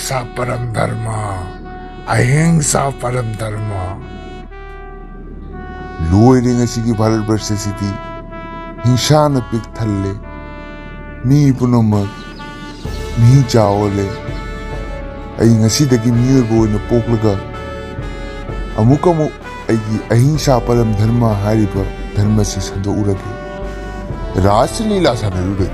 ahimsa param dharma, ahimsa param dharma. Loiring asigi Bharat Barsha sidi hingsa na pik thalle mi punamak mi chawle ai ngasi dagi mi bo na poklaga amukamu aigi ahimsa param dharma hariba dharma se sando urage Ras Leela sanarure.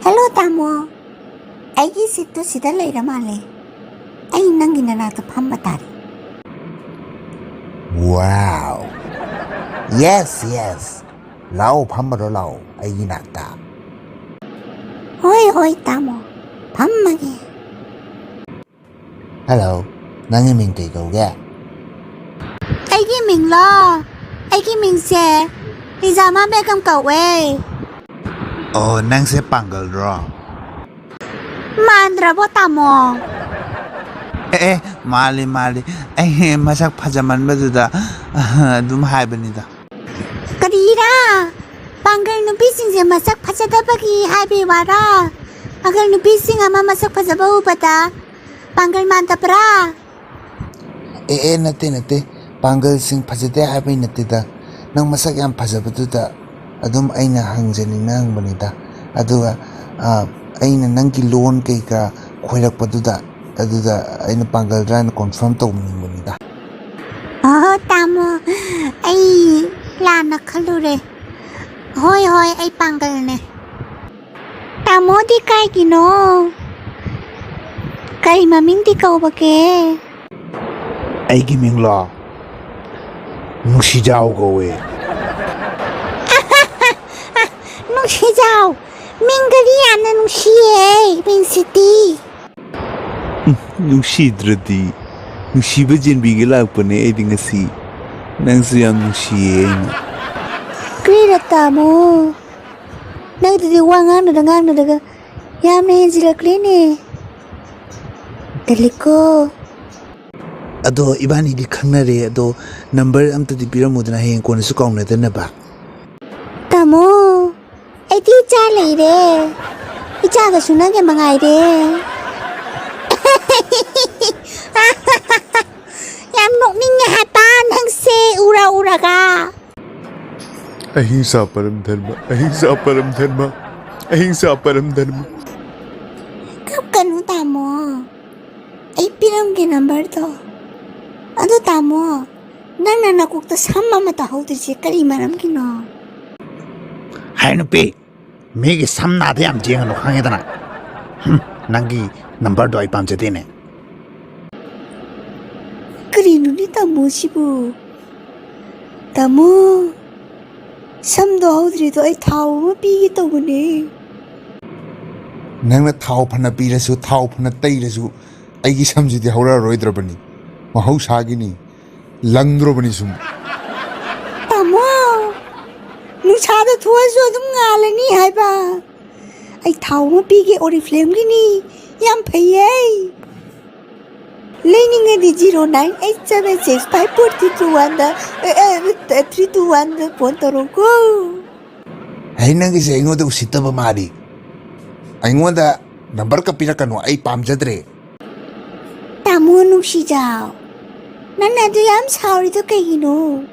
Hello, Tamo. Aigi sittu sida leira male. Ai nangi nanata pambatari. Wow. Yes. Lao pambaro lao aigi nata. Hoi, Tamo. Pammage. Hello. Nangi ming kay kauga. Aigi ming lo. Aigi ming se. Izama bekam kawe. Oh, nang se panggal ro. Mandra bo Tamo. Mali. Ay, masak pajaman maduda. Dum haibanida. Karira. Panggal nupi sing se masak pajadabagi haibi wara. Panggal nupi sing ama masak pajabahu bata. Panggal mantapra. Nate. Panggal sing pajade habi nate da. Nang masak yang pajabatu da. Adum aina hangjani nang banida. Aduga aina nangi loan kay ka khoirak paduda. Aduda aina panggal ran confirm to banida. Oh, Tamo. Ay, lana kalure. Hoi, ay panggal ne. Tamo di kay gino. Kay maming di kau bake. Aigi ming lo. Nushi jao gowe. Nushijao. Minggali ana nushiye. Min city. Nusidradi. Nusiba jinbi gilagpane ay di ngasi. Nang siyam nusiye na. Kira Tamo. Nagdidi wangan na daga. Yam na hinzila kline. Daliko. Ado ibani di khangnare ado number amta di piramudna heng kona su kauna dana ba. Tamo. Ay di cha leire. Icha ga sunage mangaire. Yam nokning nga hata nang se ura ka. Ahimsa param dharma, ahimsa param dharma, ahimsa param dharma. Kapkanu Tamo. Ay piram ke number to. Ado Tamo. Nang nanakukta sama mata haudirje kari maram kino. Hai nupi. Megi samna de am jenga no khangedana. Nangi number do ai pamjade ne. Kari nuni Tamo sibu. Tamo. Samdo haudiri to ay thao ma pigi to bune. Nangna thao phana pirasu thao phana tairasu aigi samjidi haura roidrabani mahausagini langdrobani sum Tamo. Nuchada thuasu adum ngalani haiba. Ay thao ma pigi oriflame gini yam phaiye. Learning the 0987654321 Pontoroko. Ay nangi sa ingo da usita ba mari. Ay ngo da number ka pinakano ay pamjadre. Tamo nushijao. Nanado yam sorry to kayino.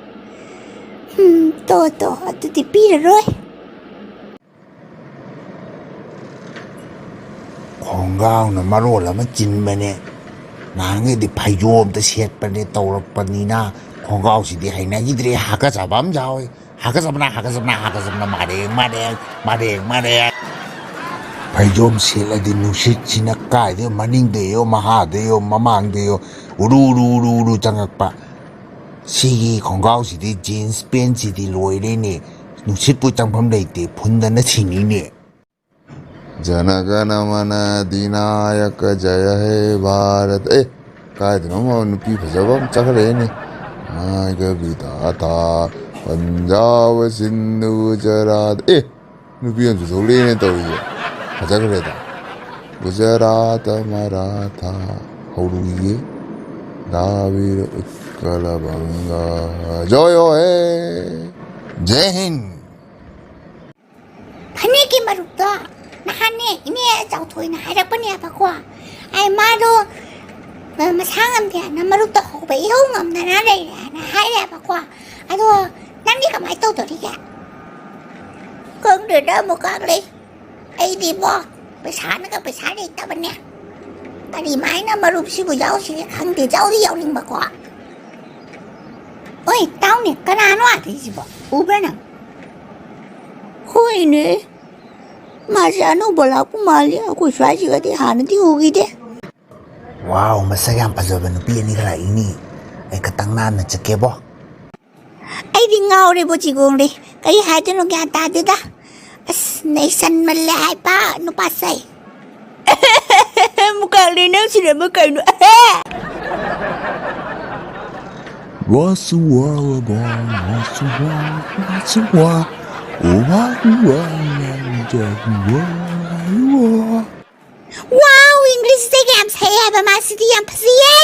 To atu di pira roy. Kongaw na marola ma jinbane. Nangi di payom ta siet pane tawrak panina. Kongaw si di hay nagidre haka sabam jawi. Haka sabna madeng. Payom sila di nusit sinakay di maning deyo mahadeyo mamang deyo uru tangak pa. Sige kongaw si di jeans pen si di loire ne. Nusit po tangpam leite punda na sini ne. Janagana mana dinayaka jaya he Bharat. Kaya din mo nupi phajabam chakre ne. Ay gabidata Punjab Sindhu Gujarat. Nupi yan susuli ne tawiya. Phajagre da. Gujarat Maratha Hauruye Davir Utkala Banga. Joyo he. Jai Hind. ꯐꯅꯦꯛꯀꯤ ꯃꯔꯨꯞꯇꯣ ꯅꯍꯥꯟꯅꯦ ꯏꯅꯦ ꯆꯥꯎꯊꯣꯏꯅ ꯍꯥꯏꯔꯛꯄꯅꯦꯕꯀꯣ ꯑꯩ ꯃꯥꯗꯣ ꯃꯁꯥ ꯉꯝꯗꯦꯅ ꯃꯔꯨꯞꯇꯣ ꯍꯧꯕ ꯏꯍꯧ ꯉꯝꯗꯅ ꯂꯩꯔꯦꯅ ꯍꯥꯏꯔꯦꯕꯀꯣ ꯑꯗꯣ ꯅꯪꯗꯤ ꯀꯃꯥꯏꯅ ꯇꯧꯗꯣꯔꯤꯒꯦ ꯈꯪꯗꯦꯗ ꯑꯃꯨꯛꯀ ꯂꯩ ꯑꯩꯗꯤꯕꯣ ꯄꯩꯁꯥꯅꯒ ꯄꯩꯁꯥ ꯂꯩꯇꯕꯅꯦ ꯀꯔꯤꯃꯥꯏꯅ ꯃꯔꯨꯞꯁꯤꯕꯨ ꯌꯥꯎꯁꯤꯒꯦ ꯈꯪꯗꯦ ꯌꯥꯎꯗꯤ ꯌꯥꯎꯅꯤꯡꯕꯀꯣ ꯍꯣꯏ ꯇꯥꯎꯅꯦ ꯀꯅꯥꯅꯣ ꯑꯗꯩꯁꯤꯕꯣ ꯎꯕ꯭ꯔꯥ ꯅꯪ ꯍꯣꯏꯅꯦ ꯃꯥꯁꯦ ꯑꯅꯧꯕ ꯂꯥꯛꯄ ꯃꯥꯜꯂꯤ ꯑꯩꯈꯣꯏ ꯁ꯭ꯋꯥꯏꯁꯤꯒꯗꯤ ꯍꯥꯟꯅꯗꯤ ꯎꯈꯤꯗꯦ ꯋꯥꯎ ꯃꯁꯛ ꯌꯥꯝ ꯐꯖꯕ ꯅꯨꯄꯤ ꯑꯅꯤꯒ ꯂꯥꯛꯏꯅꯤ ꯑꯩ ꯈꯇꯪ ꯅꯥꯟꯅ ꯆꯠꯀꯦꯕꯣ ꯑꯩꯗꯤ ꯉꯥꯎꯔꯦꯕꯣ ꯆꯤꯒꯣꯡꯂꯦ ꯀꯔꯤ ꯍꯥꯏꯗꯣꯏꯅꯣ ꯒ꯭ꯌꯥꯟ ꯇꯥꯗꯦꯗ ꯑꯁ ꯅꯩꯁꯟꯃꯜꯂꯦ ꯍꯥꯏꯕ ꯅꯨꯄꯥꯁꯦ ꯃꯨꯀꯥꯡꯂꯦ ꯅꯪ ꯁꯤꯔꯝꯃ ꯀꯩꯅꯣ Wasuwa 와우 잉글리시제 ꯌꯥꯝ ꯁꯩ ꯍꯥꯏꯕ ꯃꯥꯁꯤꯗꯤ ꯌꯥꯝ ꯐꯖꯩꯌꯦ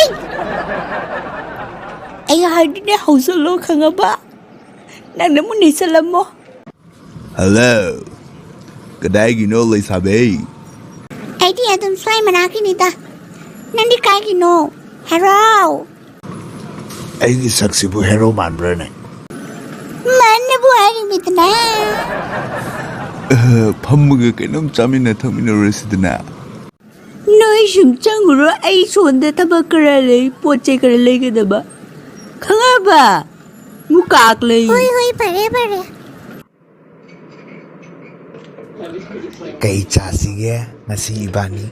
ꯑꯩ ꯍꯥꯏꯗꯤꯅꯦ ꯍꯧꯖꯜꯂꯣ ꯈꯪꯉꯕ ꯅꯪꯅ ꯃꯨꯟꯅ ꯆꯠꯂꯝꯃꯣ Hello Kadayagino Leisabe ꯑꯩꯗꯤ ꯑꯗꯨꯝ ꯁ꯭ꯋꯥꯏ ꯃꯅꯥꯛꯀꯤꯅꯤꯗ ꯅꯪꯗꯤ ꯀꯥꯏꯒꯤꯅꯣ ꯍꯦꯔꯥꯎ ꯑꯩꯒꯤ ꯁꯛꯁꯤꯕꯨ ꯍꯦꯔꯣ ꯃꯥꯟꯕ꯭ꯔꯅꯦ ꯃꯥꯟꯅꯕꯨ ꯍꯥꯏꯔꯤꯃꯤꯗꯅ ꯐꯝꯃꯒ ꯀꯩꯅꯣꯝ ꯆꯥꯃꯤꯟꯅ ꯊꯛꯃꯤꯟꯅꯔꯨꯔꯁꯤꯗꯅ ꯅꯣꯏ ꯁꯨꯝ ꯆꯪꯉꯨꯔꯣ ꯑꯩ ꯁꯣꯟꯗ ꯊꯕꯛ ꯈꯔ ꯂꯩ ꯄꯣꯠ ꯆꯩ ꯈꯔ ꯂꯩꯒꯗꯕ ꯈꯪꯉꯕ ꯃꯨꯀꯥꯛ ꯂꯩ ꯍꯣꯏ ꯍꯣꯏ ꯐꯔꯦ ꯐꯔꯦ ꯀꯩ ꯆꯥꯁꯤꯒꯦ ꯉꯁꯤ ꯏꯕꯥꯅꯤ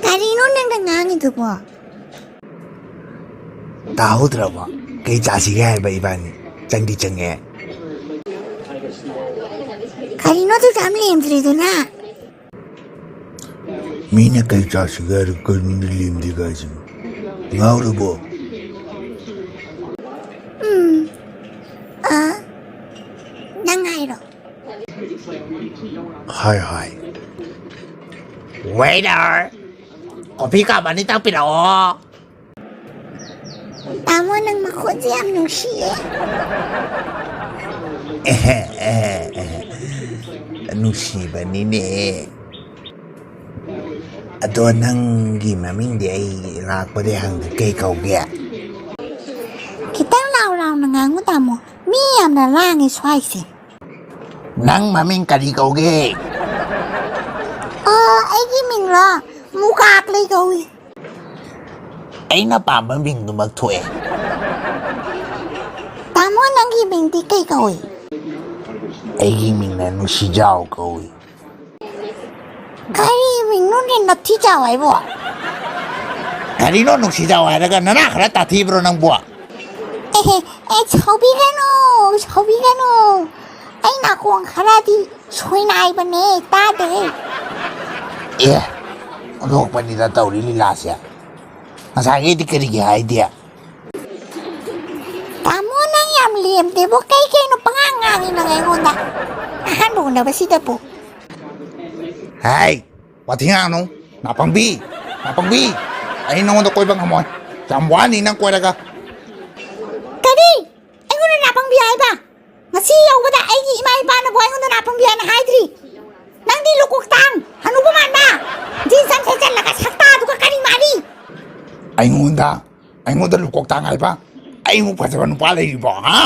ꯀꯔꯤꯅꯣ ꯅꯪꯅ ꯉꯥꯡꯉꯤꯗꯨꯕꯣ ꯇꯥꯍꯧꯗ꯭ꯔꯕꯣ ꯀꯩ ꯆꯥꯁꯤꯒꯦ ꯍꯥꯏꯕ ꯏꯕꯥꯅꯤ ꯆꯪꯗꯤ ꯆꯪꯉꯦ ꯀꯔꯤꯅꯣ ꯑꯗꯨꯛ ꯌꯥꯝ ꯂꯦꯝꯗ꯭ꯔꯤꯗꯨꯅ ꯃꯤꯅ ꯀꯩ ꯆꯥꯁꯤꯒꯦ ꯍꯥꯏꯔ ꯀꯔꯤꯅꯣ ꯂꯦꯝꯗꯦ ꯀꯥꯏꯁꯤꯕꯣ ꯉꯥꯎꯔꯕꯣ ꯅꯪ ꯍꯥꯏꯔꯣ ꯍꯥꯏ ꯋꯦꯏꯇꯔ ꯀꯣꯐꯤ ꯀꯞ ꯑꯅꯤ ꯇꯥꯛꯄꯤꯔꯛꯑꯣ ꯇꯥꯃꯣ ꯅꯪ ꯃꯈꯣꯟꯁꯦ ꯌꯥꯝ ꯅꯨꯡꯁꯤꯌꯦ ꯅꯨꯡꯁꯤꯕꯅꯤꯅꯦ ꯑꯗꯣ ꯅꯪꯒꯤ ꯃꯃꯤꯡꯗꯤ ꯑꯩ ꯂꯥꯛꯄꯗꯤ ꯍꯪꯗꯦ ꯀꯩ ꯀꯧꯒꯦ ꯈꯤꯇꯪ ꯂꯥꯎꯅ ꯉꯥꯡꯉꯨ ꯇꯥꯃꯣ ꯃꯤ ꯌꯥꯝꯅ ꯂꯥꯡꯉꯦ ꯁ꯭ꯋꯥꯏꯁꯦ ꯅꯪ ꯃꯃꯤꯡ ꯀꯔꯤ ꯀꯧꯒꯦ ꯑꯩꯒꯤ ꯃꯤꯡꯂꯣ ꯃꯨꯀꯥꯛ ꯂꯩ ꯀꯧꯏ ꯑꯩꯅ ꯄꯥꯝꯕ ꯃꯤꯡꯗꯨꯃꯛ ꯊꯣꯛꯑꯦ ꯇꯥꯃꯣ ꯅꯪꯒꯤ ꯃꯤꯡꯗꯤ ꯀꯩ ꯀꯧꯏ ꯑꯩꯒꯤ ꯃꯤꯡꯅ ꯅꯨꯡꯁꯤꯖꯥꯎ ꯀꯧꯏ ꯀꯔꯤ ꯃꯤꯡꯅꯣꯅꯦ ꯅꯊꯤ ꯆꯥꯎ ꯍꯥꯏꯕꯣ ꯀꯔꯤꯅꯣ ꯅꯨꯡꯁꯤꯖꯥꯎ ꯍꯥꯏꯔꯒ ꯅꯅꯥ ꯈꯔ ꯇꯥꯊꯤꯕ꯭ꯔꯣ ꯅꯪꯕꯨ ꯁꯥꯎꯕꯤꯒꯅꯨ ꯑꯩ ꯅꯥꯀꯣꯡ ꯈꯔꯗꯤ ꯁꯣꯏꯅꯥꯏꯕꯅꯦ ꯇꯥꯗꯦ ꯑꯦ ꯑꯣꯟꯊꯣꯛꯄꯅꯤꯗ ꯇꯧꯔꯤ ꯂꯤꯂꯥꯁꯦ ꯉꯁꯥꯏꯒꯩꯗꯤ ꯀꯔꯤꯒꯤ ꯍꯥꯏꯗꯦ ꯇꯥꯃꯣ ꯅꯪ ꯌꯥꯝ ꯂꯦꯝꯗꯦꯕꯣ ꯀꯩꯅꯣ ꯄꯉꯥꯡ ꯉꯥꯡꯉꯤ ꯅꯪ ꯑꯩꯉꯣꯟꯗ ꯑꯍꯥꯟꯕ ꯎꯅꯕꯁꯤꯗꯕꯨ ꯍꯥꯏ ꯋꯥꯊꯤ ꯉꯥꯡꯅꯨ ꯅꯥꯄꯪꯕꯤ ꯑꯩ ꯅꯉꯣꯟꯗ ꯀꯣꯏꯕ ꯉꯝꯃꯣꯏ ꯌꯥꯝ ꯋꯥꯅꯤ ꯅꯪ ꯀꯣꯏꯔꯒ ꯀꯔꯤ ꯑꯩꯉꯣꯟꯗ ꯅꯥꯄꯪꯕꯤ ꯍꯥꯏꯕ ꯉꯁꯤ ꯌꯧꯕꯗ ꯑꯩꯒꯤ ꯏꯃꯥ ꯏꯄꯥꯅꯕꯨ ꯑꯩꯉꯣꯟꯗ ꯅꯥꯄꯪꯕꯤ ꯍꯥꯏꯅ ꯍꯥꯏꯗ꯭ꯔꯤ ꯅꯪꯗꯤ ꯂꯨꯀꯣꯛꯇꯥꯡ ꯍꯅꯨꯕ ꯃꯥꯟꯕ ꯖꯤꯟꯁ ꯑꯃ ꯁꯦꯠꯆꯜꯂꯒ ꯁꯛꯇꯥꯗꯨꯒ ꯀꯔꯤ ꯃꯥꯔꯤ ꯑꯩꯉꯣꯟꯗ ꯂꯨꯀꯣꯛꯇꯥꯡ ꯍꯥꯏꯕ ꯑꯩꯃꯨꯛ ꯐꯖꯕ ꯅꯨꯄꯥ ꯂꯩꯔꯤꯕꯣ ꯍꯥ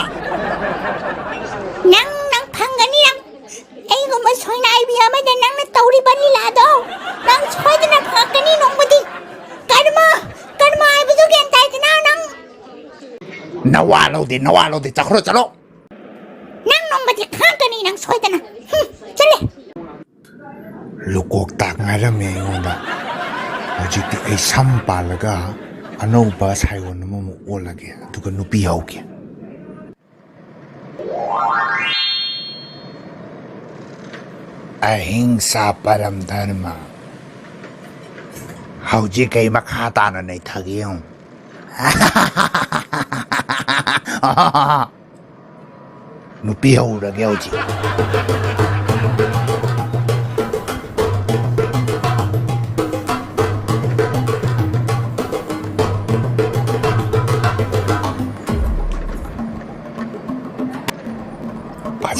ꯅꯪ ꯐꯪꯒꯅꯤ ꯅꯪ ꯑꯩꯒꯨꯝꯕ ꯁꯣꯏꯅꯥꯏꯕꯤ ꯑꯃꯗ ꯅꯪꯅ ꯇꯧꯔꯤꯕ ꯂꯤꯂꯥꯗꯣ ꯅꯪ ꯁꯣꯏꯗꯅ ꯐꯪꯉꯛꯀꯅꯤ ꯅꯣꯡꯃꯗꯤ ꯀꯔꯃ ꯍꯥꯏꯕꯗꯨ ꯒ꯭ꯌꯥꯟ ꯇꯥꯏꯗꯅ ꯅꯪ ꯅꯋꯥ ꯂꯧꯗꯦ ꯆꯠꯈ꯭ꯔꯣ ꯆꯠꯂꯣ ꯅꯪ ꯅꯣꯡꯃꯗꯤ ꯈꯪꯉꯛꯀꯅꯤ ꯅꯪ ꯁꯣꯏꯗꯅ ꯆꯠꯂꯦ ꯂꯨꯀꯣꯛꯇꯥꯛ ꯉꯥꯏꯔꯝꯃꯦ ꯑꯩꯉꯣꯟꯗ ꯍꯧꯖꯤꯛꯇꯤ ꯑꯩ ꯁꯝ ꯄꯥꯜꯂꯒ ꯑꯅꯧꯕ ꯁꯥꯏꯑꯣꯟ ꯑꯃꯃꯨꯛ ꯑꯣꯜꯂꯒꯦ ꯑꯗꯨꯒ ꯅꯨꯄꯤ ꯍꯧꯒꯦ ꯑꯍꯤꯡꯁꯥ ꯄꯔꯝ ꯙꯔꯃ ꯍꯧꯖꯤꯛ ꯀꯩ ꯃꯈꯥ ꯇꯥꯅ ꯅꯩꯊꯒꯦ ꯌꯦꯡꯉꯨ ꯅꯨꯄꯤ ꯍꯧꯔꯒꯦ ꯍꯧꯖꯤꯛ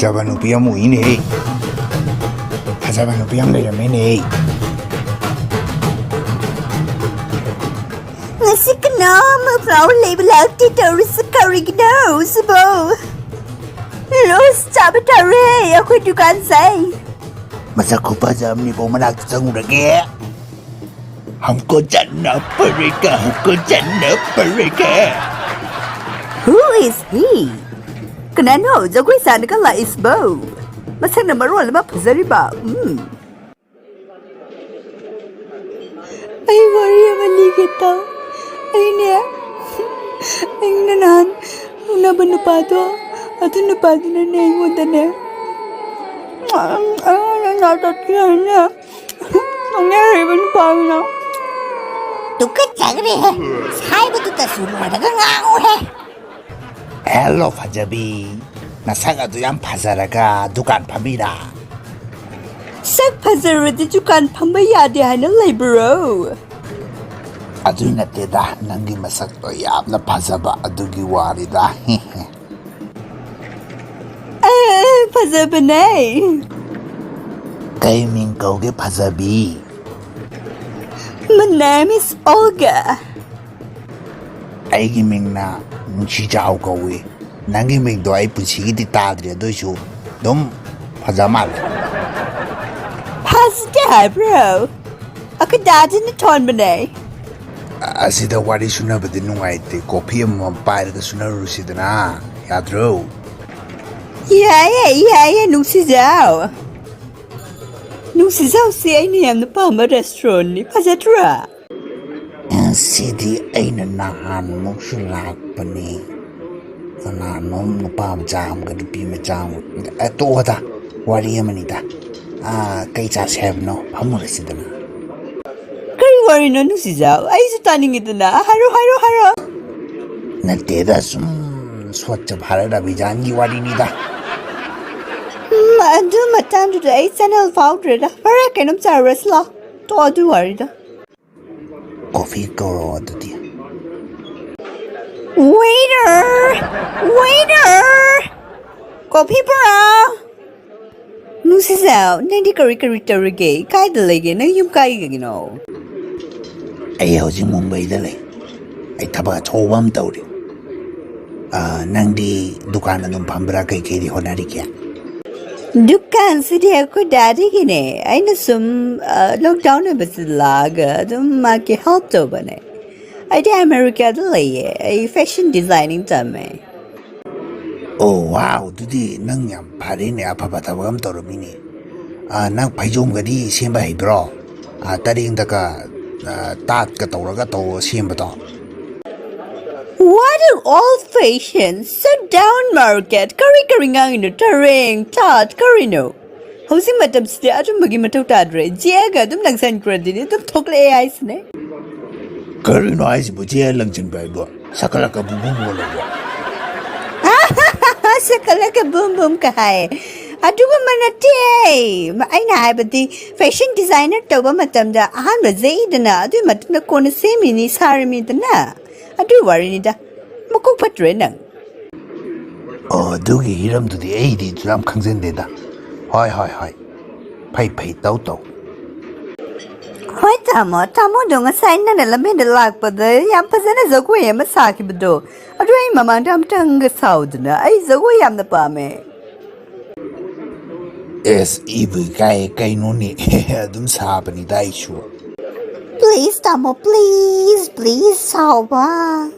Fajaba nupi amu ini. Fajaba nupi am leramene. Ngasi kena mafrau label ti terus karigno sebo. Los tabitare aku dukan say. Masa ko pajam ni po manak sangurage. Hamko janna parika, hamko janna parika. Who is he? Kanano, jagoi sana ka la isbo. Masang na maruan lama pazari ba? Ay Maria maligita. Ay niya. Ay nanan. Una ba napado? Ato napado na niya mo dana. Natatyan niya. Nangyari ba napado na? Tukat jagre hai. Sai ba tuta suru ada ngangu hai. Hello Fajabi. Nasaga tu yang pasaraga dukan pamira. Sak pazaradi jukan pambaya di hana labro. Adu nate dah nangi masak to yamna pasaba adugi warida. Pazabanay. Kay min kauge Fajabi. My name is Olga. Aigi ming na nungsi chao kawe. Nangi ming do ay punsigi di tadri do su. Dom Fajamal. Pazda, bro. Ako dati na ton banay. Asida wari sunaba di nungay te kopi mo mampayar ka sunaru sida na. Yadro. Yeah, nung si Zhao. Nung si Zhao siya iniyam na pama restaurant ni Pazatra. Sidi ay nanahan mo sulak pa ni. Kananom napam jam ka dupi majam. Ito wata. Wari yaman ita. Kay sasab no. Pamura sida na. Kaya wari na nung si Zhao. Ay sa taning ito na. Haro. Nateda swatcha bharara bijangi wari nida. Adu matam to the 8 channel founder da. Para kanam charas la. To adu wari da. Coffee koro adudi. Waiter! Coffee para! Nung si Zhao, hindi kari tarigay. Kaya dalagay na yung kaya gino. Ay hojing Mumbai dalay. Ay taba chowam tawri. Nang di dukanan ng pambra kay di honari kya. Dukan si di ako dati gini. Ay nasum lockdown na basta laga. Dum maki help to ba ne. Ay di Amerika dalay ay fashion designing tame. Oh wow, dudi nang yam pare ne apapatawam toromini. Nang paijom gadi siyemba hibro. Taring daka tat ka tawraga to siyemba to. What an old fashion! Sit down, market. Kari ngang ino taring tat kari no. Housing matam siya atum magi mataw tadre. Jiaga dum nagsan credit dum tokle AI sne. Kari no ay si bujiya lang jen baibo. Sakala ka bubong wala bo. Sakala ka boom kahay. Adu ba manate? Ay na ay bati fashion designer to ba matam da ahan ba zaid na adu matam na kona semi ni sarimi na. Adu wari ni da. Makuk patre nang. Oh, dugi hiram tu di ay di tulam kangzen de da. Hoy. Pay tau. Hoy tamo dong asay na nalamin da lag pa da yam pa zana zago yam masaki bado. Adu ay mamang dam tang saud na ay zago yam na pa me. Es ibu kay nuni adum sabi ni da isu. Please tamo please sawa.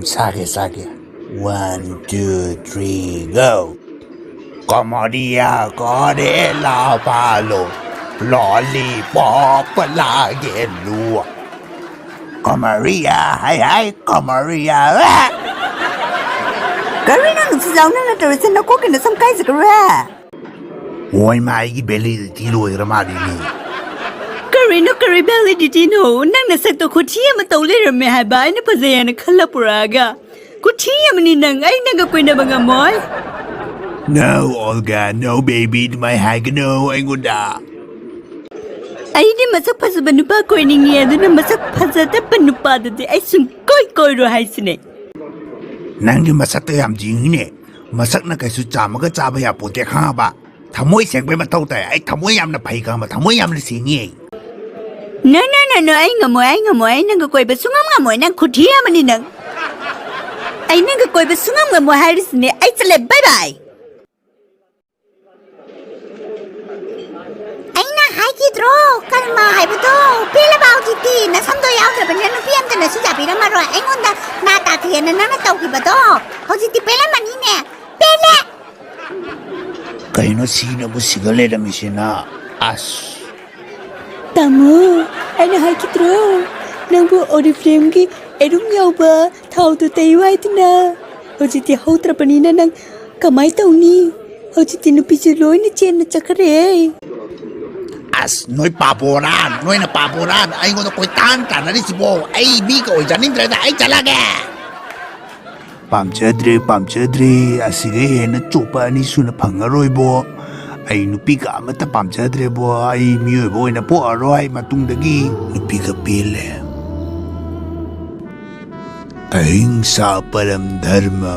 Sage. 1, 2, 3, go. Comodia, code la palo. Lollipop la gelua. Comaria, hi, Comaria. Kari na nung si Zhao na natarisin na kokin na samkay sa kara. Hoy mai belly tilo ramadi ni. Kari belly di tino nang nasakto kutiya matawli rame habay na pazaya na kalapuraga. Kutiya mani nang ay nagakoy na mga moy. No, Olga, no baby, my hag, no, ay guda. Ay di masak pa sa banupa ko niya doon na masak pa sa tapanupa doon ay sungkoy ro hay sine. Nang di masak to yam jing ni. ꯃꯁꯛꯅ ꯀꯩꯁꯨ ꯆꯥꯝꯃꯒ ꯆꯥꯕ ꯌꯥꯄꯣꯠꯇꯦ ꯈꯪꯉꯕ ꯊꯃꯣꯏ ꯁꯦꯡꯕꯩ ꯃꯊꯧ ꯇꯥꯏ ꯑꯩ ꯊꯃꯣꯏ ꯌꯥꯝꯅ ꯐꯩ ꯈꯪꯉꯕ ꯊꯃꯣꯏ ꯌꯥꯝꯅ ꯁꯦꯡꯉꯤ ꯑꯩ No, ay ngamoy, ay nanggakoy ba sungam ngamoy nang kuthiya mani nang. Ay nanggakoy ba sungam ngamoy haris ni ay chale bye bye. ꯑꯩꯅ ꯍꯥꯏꯈꯤꯗ꯭ꯔꯣ ꯀꯔꯃ ꯍꯥꯏꯕꯗꯣ ꯄꯦꯜꯂꯕ ꯍꯧꯖꯤꯛꯇꯤ ꯅꯁꯝꯗꯣ ꯌꯥꯎꯗ꯭ꯔꯕꯅꯤꯅ ꯅꯨꯄꯤ ꯑꯝꯇꯅꯁꯨ ꯌꯥꯕꯤꯔꯝꯃꯔꯣꯏ ꯑꯩꯉꯣꯟꯗ ꯅꯥ ꯇꯥꯊꯤꯑꯅ ꯅꯪꯅ ꯇꯧꯈꯤꯕꯗꯣ ꯍꯧꯖꯤꯛꯇꯤ ꯄꯦꯜꯂꯝꯃꯅꯤꯅꯦ ꯄꯦꯜꯂꯦ ꯀꯩꯅꯣ ꯁꯤꯅꯕꯨ ꯁꯤꯒ ꯂꯩꯔꯝꯃꯤꯁꯤꯅ ꯑꯁ Tamo, ay nahakitro. Nang bu oriflame ki erum yauba thau tu tayo ay na. Hojiti hautra panina nang kamay tau ni. Hojiti nupi juloy ni chen na chakare. ꯑꯁ ꯅꯣꯏ ꯄꯥꯄꯣꯔꯥꯟ ꯅꯣꯏꯅ ꯄꯥꯄꯣꯔꯥꯟ ꯑꯩꯉꯣꯟꯗ ꯀꯣꯏꯇꯥꯟ ꯇꯥꯟꯅꯔꯤꯁꯤꯕꯣ ꯑꯩ ꯃꯤꯒ ꯑꯣꯏꯖꯅꯤꯡꯗ꯭ꯔꯦꯗ ꯑꯩ ꯆꯠꯂꯒꯦ ꯄꯥꯝꯖꯗ꯭ꯔꯦ ꯑꯁꯤꯒ ꯍꯦꯟꯅ ꯆꯣꯞꯄ ꯑꯅꯤ ꯁꯨꯅ ꯐꯪꯉꯔꯣꯏꯕꯣ ꯑꯩ ꯅꯨꯄꯤꯒ ꯑꯃꯠꯇ ꯄꯥꯝꯖꯗ꯭ꯔꯦꯕꯣ ꯑꯩ ꯃꯤꯑꯣꯏꯕ ꯑꯣꯏꯅ ꯄꯣꯛꯑꯔꯣꯏ ꯃꯇꯨꯡꯗꯒꯤ ꯅꯨꯄꯤꯒ ꯄꯦꯜꯂꯦ ꯑꯍꯤꯡꯁꯥ ꯄꯔꯝ ꯙꯔꯃ